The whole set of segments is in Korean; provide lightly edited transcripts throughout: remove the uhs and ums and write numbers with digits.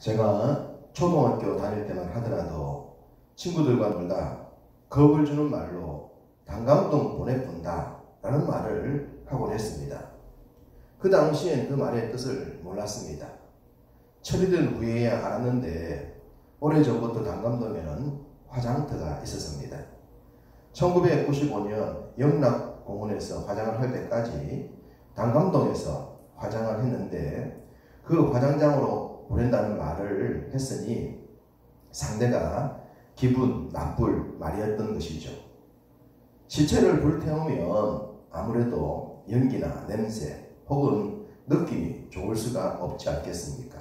제가 초등학교 다닐 때만 하더라도 친구들과 놀다 겁을 주는 말로 단감동 보내본다 라는 말을 하곤 했습니다. 그 당시엔 그 말의 뜻을 몰랐습니다. 철이 든 후에야 알았는데 오래전부터 단감동에는 화장터가 있었습니다. 1995년 영락공원에서 화장을 할 때까지 단감동에서 화장을 했는데 그 화장장으로 보낸다는 말을 했으니 상대가 기분 나쁠 말이었던 것이죠. 시체를 불태우면 아무래도 연기나 냄새 혹은 느낌이 좋을 수가 없지 않겠습니까?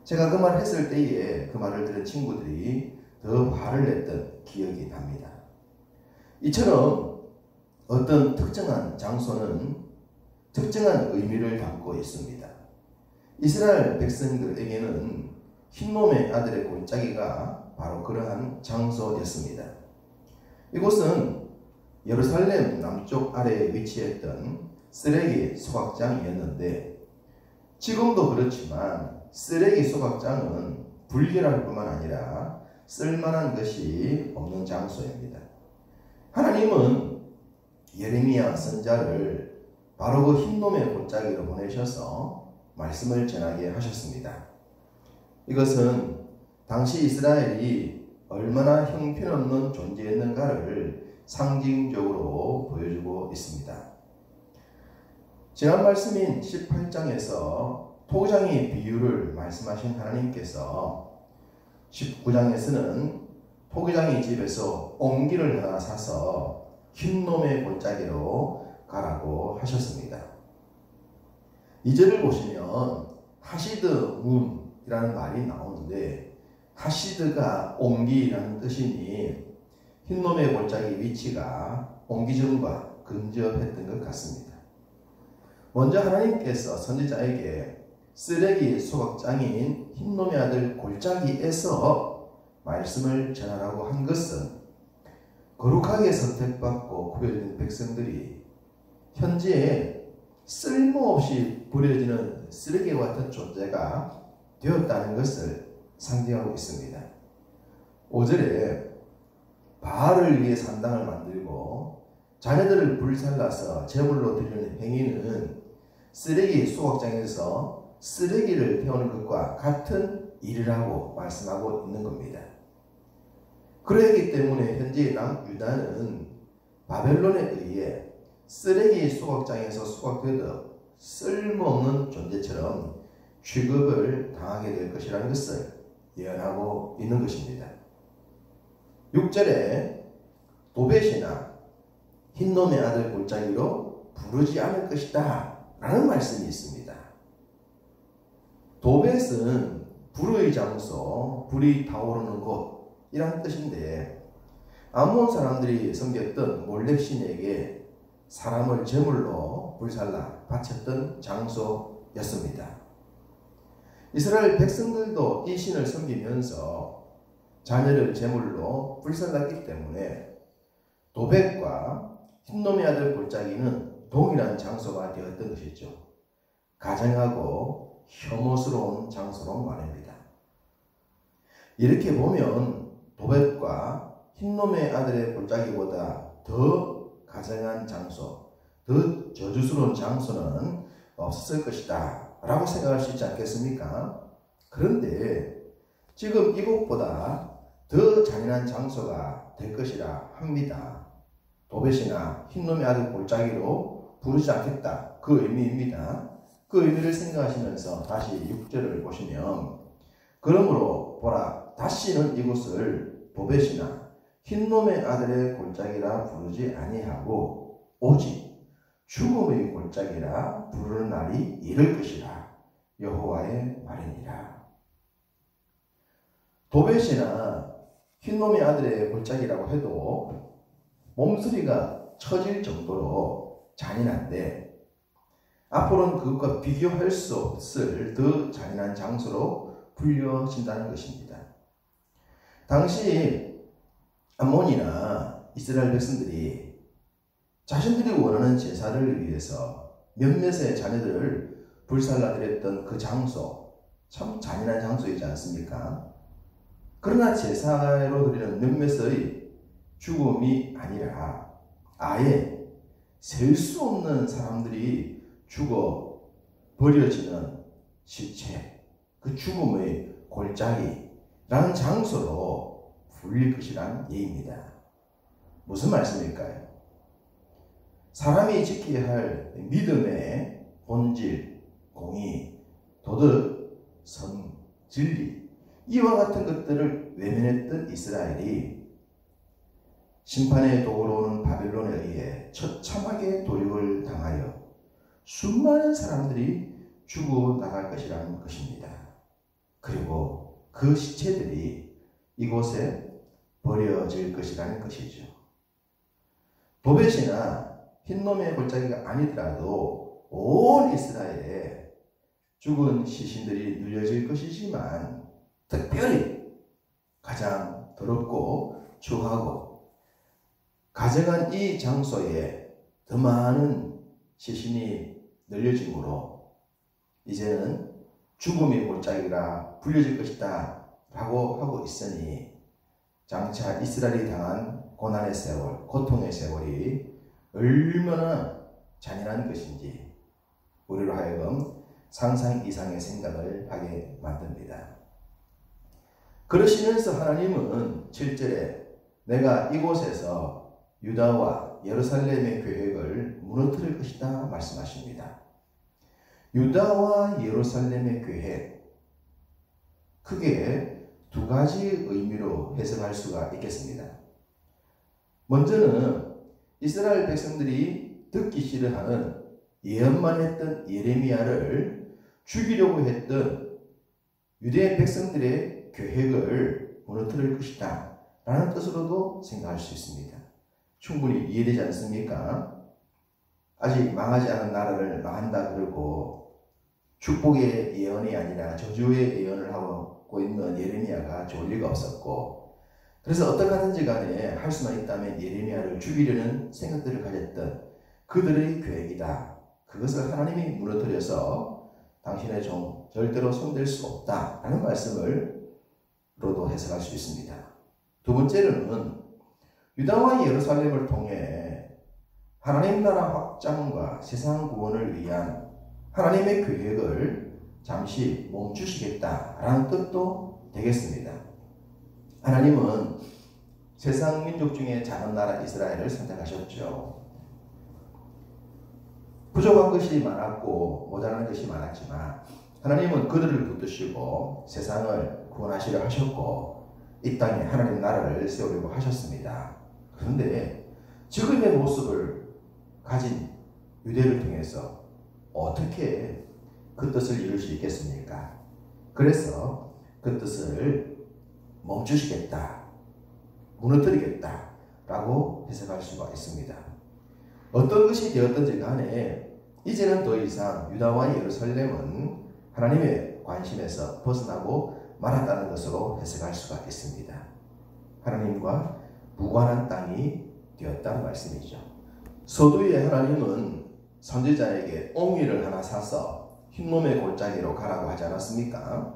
제가 그 말을 했을 때에 그 말을 들은 친구들이 더 화를 냈던 기억이 납니다. 이처럼 어떤 특정한 장소는 특정한 의미를 담고 있습니다. 이스라엘 백성들에게는 흰놈의 아들의 골짜기가 바로 그러한 장소였습니다. 이곳은 예루살렘 남쪽 아래에 위치했던 쓰레기 소각장이었는데 지금도 그렇지만 쓰레기 소각장은 불결할 뿐만 아니라 쓸만한 것이 없는 장소입니다. 하나님은 예레미야 선자를 바로 그 흰놈의 골짜기로 보내셔서 말씀을 전하게 하셨습니다. 이것은 당시 이스라엘이 얼마나 형편없는 존재였는가를 상징적으로 보여주고 있습니다. 지난 말씀인 18장에서 토기장의 비유를 말씀하신 하나님께서 19장에서는 토기장의 집에서 옹기를 하나 사서 흰놈의 골짜기로 가라고 하셨습니다. 2절을 보시면 하시드 문이라는 말이 나오는데 하시드가 옹기라는 뜻이니 흰놈의 골짜기 위치가 옹기전과 근접했던 것 같습니다. 먼저 하나님께서 선지자에게 쓰레기 소각장인 흰놈의 아들 골짜기에서 말씀을 전하라고 한 것은 거룩하게 선택받고 구별된 백성들이 현재에 쓸모없이 버려지는 쓰레기와 같은 존재가 되었다는 것을 상징하고 있습니다. 5절에 바알을 위해 산당을 만들고 자녀들을 불살라서 제물로 드리는 행위는 쓰레기 소각장에서 쓰레기를 태우는 것과 같은 일이라고 말씀하고 있는 겁니다. 그러기 때문에 현재 남유다는 바벨론에 의해 쓰레기 소각장에서 소각되듯 쓸모없는 존재처럼 취급을 당하게 될 것이라는 것을 예언하고 있는 것입니다. 6절에 도벳이나 흰놈의 아들 골짜기로 부르지 않을 것이다 라는 말씀이 있습니다. 도벳은 불의 장소, 불이 타오르는 곳이란 뜻인데 암몬 사람들이 섬겼던 몰렉신에게 사람을 제물로 불살라 바쳤던 장소였습니다. 이스라엘 백성들도 이 신을 섬기면서 자녀를 제물로 불살랐기 때문에 도벳과 흰놈의 아들 골짜기는 동일한 장소가 되었던 것이죠. 가증하고 혐오스러운 장소로 말입니다. 이렇게 보면 도벳과 흰놈의 아들의 골짜기보다 더 가증한 장소, 더 저주스러운 장소는 없었을 것이다 라고 생각할 수 있지 않겠습니까? 그런데 지금 이곳보다 더 잔인한 장소가 될 것이라 합니다. 도벳이나 흰놈의 아들 골짜기로 부르지 않겠다. 그 의미입니다. 그 의미를 생각하시면서 다시 6절을 보시면 그러므로 보라 다시는 이곳을 도벳이나 흰놈의 아들의 골짜기라 부르지 아니하고 오직 죽음의 골짜기라 부르는 날이 이를 것이라 여호와의 말이니라. 도벳이나 흰놈의 아들의 골짜기라고 해도 몸소리가 처질 정도로 잔인한데 앞으로는 그것과 비교할 수 없을 더 잔인한 장소로 불려진다는 것입니다. 당시 암몬이나 이스라엘 백성들이 자신들이 원하는 제사를 위해서 몇몇의 자녀들을 불살라드렸던 그 장소, 참 잔인한 장소이지 않습니까? 그러나 제사로 드리는 몇몇의 죽음이 아니라 아예 셀 수 없는 사람들이 죽어 버려지는 시체, 그 죽음의 골짜기라는 장소로 불릴 것이란 예입니다. 무슨 말씀일까요? 사람이 지켜야 할 믿음의 본질, 공의, 도덕, 선, 진리, 이와 같은 것들을 외면했던 이스라엘이 심판의 도구로 오는 바벨론에 의해 처참하게 도륙을 당하여 수많은 사람들이 죽어나갈 것이라는 것입니다. 그리고 그 시체들이 이곳에 버려질 것이라는 것이죠. 도벳이나 흰놈의 골짜기가 아니더라도 온 이스라엘에 죽은 시신들이 눌려질 것이지만 특별히 가장 더럽고 추하고 가증한 이 장소에 더 많은 시신이 늘려짐으로 이제는 죽음의 골짜기가 불려질 것이다 라고 하고 있으니 장차 이스라엘이 당한 고난의 세월, 고통의 세월이 얼마나 잔인한 것인지 우리로 하여금 상상 이상의 생각을 하게 만듭니다. 그러시면서 하나님은 7절에 내가 이곳에서 유다와 예루살렘의 계획을 무너뜨릴 것이다 말씀하십니다. 유다와 예루살렘의 계획, 크게 두 가지 의미로 해석할 수가 있겠습니다. 먼저는 이스라엘 백성들이 듣기 싫어하는 예언만 했던 예레미야를 죽이려고 했던 유대 백성들의 계획을 무너뜨릴 것이다 라는 뜻으로도 생각할 수 있습니다. 충분히 이해되지 않습니까? 아직 망하지 않은 나라를 망한다 그러고 축복의 예언이 아니라 저주의 예언을 하고 있는 예레미야가 좋을 리가 없었고, 그래서 어떻게 하든지 간에 할 수만 있다면 예레미야를 죽이려는 생각들을 가졌던 그들의 계획이다. 그것을 하나님이 무너뜨려서 당신의 종 절대로 손댈 수 없다 라는 말씀으로도 해석할 수 있습니다. 두 번째로는 유다와 예루살렘을 통해 하나님 나라 확장과 세상 구원을 위한 하나님의 계획을 잠시 멈추시겠다라는 뜻도 되겠습니다. 하나님은 세상 민족 중에 작은 나라 이스라엘을 선택하셨죠. 부족한 것이 많았고 모자란 것이 많았지만 하나님은 그들을 붙드시고 세상을 구원하시려 하셨고 이 땅에 하나님 나라를 세우려고 하셨습니다. 그런데 지금의 모습을 가진 유대를 통해서 어떻게 그 뜻을 이룰 수 있겠습니까? 그래서 그 뜻을 멈추시겠다, 무너뜨리겠다 라고 해석할 수가 있습니다. 어떤 것이 되었든지 간에 이제는 더 이상 유다와 예루살렘은 하나님의 관심에서 벗어나고 말았다는 것으로 해석할 수가 있습니다. 하나님과 무관한 땅이 되었다는 말씀이죠. 서두에 하나님은 선지자에게 옹이를 하나 사서 흰놈의 골짜기로 가라고 하지 않았습니까?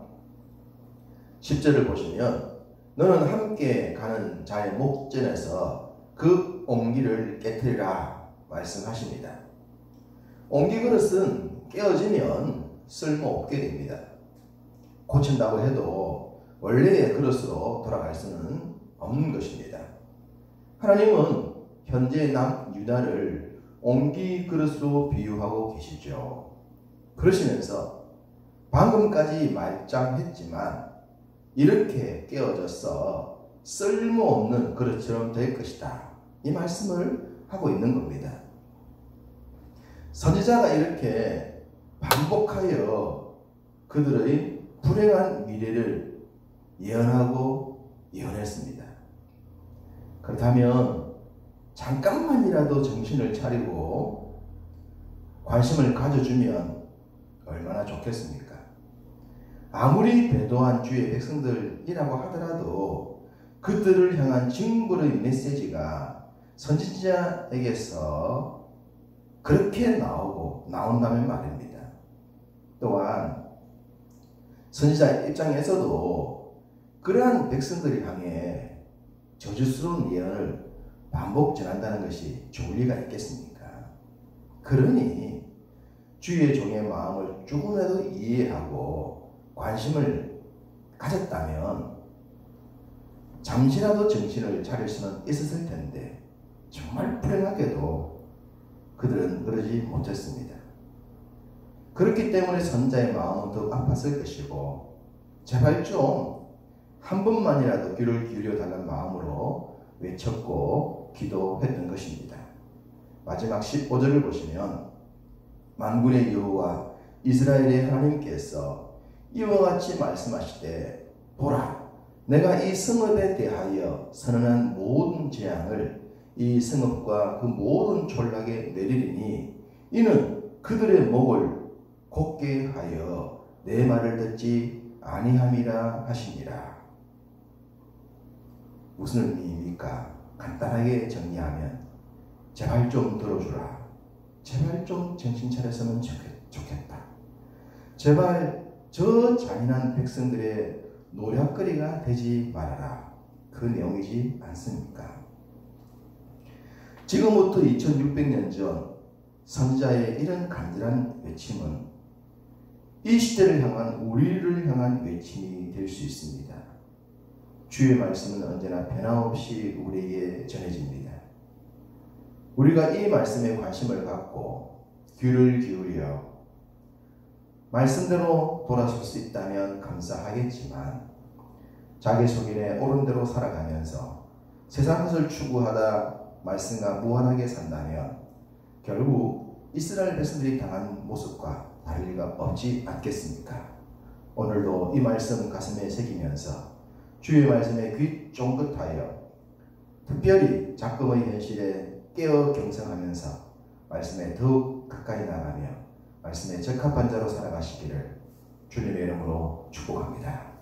10절을 보시면 너는 함께 가는 자의 목전에서 그 옹기를 깨트리라 말씀하십니다. 옹기 그릇은 깨어지면 쓸모없게 됩니다. 고친다고 해도 원래의 그릇으로 돌아갈 수는 없는 것입니다. 하나님은 현재 남유다를 옹기 그릇으로 비유하고 계시죠. 그러시면서 방금까지 말짱했지만 이렇게 깨어져서 쓸모없는 그릇처럼 될 것이다. 이 말씀을 하고 있는 겁니다. 선지자가 이렇게 반복하여 그들의 불행한 미래를 예언하고 예언했습니다. 그렇다면 잠깐만이라도 정신을 차리고 관심을 가져주면 얼마나 좋겠습니까? 아무리 배도한 주의 백성들이라고 하더라도 그들을 향한 징벌의 메시지가 선지자에게서 그렇게 나온다면 말입니다. 또한 선지자 입장에서도 그러한 백성들을 향해 저주스러운 예언을 반복 전한다는 것이 좋을 리가 있겠습니까? 그러니 주의 종의 마음을 조금이라도 이해하고 관심을 가졌다면 잠시라도 정신을 차릴 수는 있었을 텐데 정말 불행하게도 그들은 그러지 못했습니다. 그렇기 때문에 선자의 마음은 더 아팠을 것이고 제발 좀 한 번만이라도 귀를 기울여 달라는 마음으로 외쳤고 기도했던 것입니다. 마지막 15절을 보시면 만군의 여호와 이스라엘의 하나님께서 이와 같이 말씀하시되 보라 내가 이 성읍에 대하여 선언한 모든 재앙을 이 성읍과 그 모든 촌락에 내리리니 이는 그들의 목을 곧게 하여 내 말을 듣지 아니함이라 하시니라. 무슨 의미입니까? 간단하게 정리하면 제발 좀 들어주라. 제발 좀 정신 차렸으면 좋겠다. 제발 저 잔인한 백성들의 노략거리가 되지 말아라. 그 내용이지 않습니까? 지금부터 2600년 전 선지자의 이런 간절한 외침은 이 시대를 향한 우리를 향한 외침이 될 수 있습니다. 주의 말씀은 언제나 변함없이 우리에게 전해집니다. 우리가 이 말씀에 관심을 갖고 귀를 기울여 말씀대로 돌아설 수 있다면 감사하겠지만 자기 속인에 옳은 대로 살아가면서 세상 것을 추구하다 말씀과 무한하게 산다면 결국 이스라엘 백성들이 당한 모습과 다를 리가 없지 않겠습니까? 오늘도 이 말씀 가슴에 새기면서 주의 말씀에 귀 쫑긋하여 특별히 작금의 현실에 깨어 경성하면서 말씀에 더욱 가까이 나가며 말씀에 적합한 자로 살아가시기를 주님의 이름으로 축복합니다.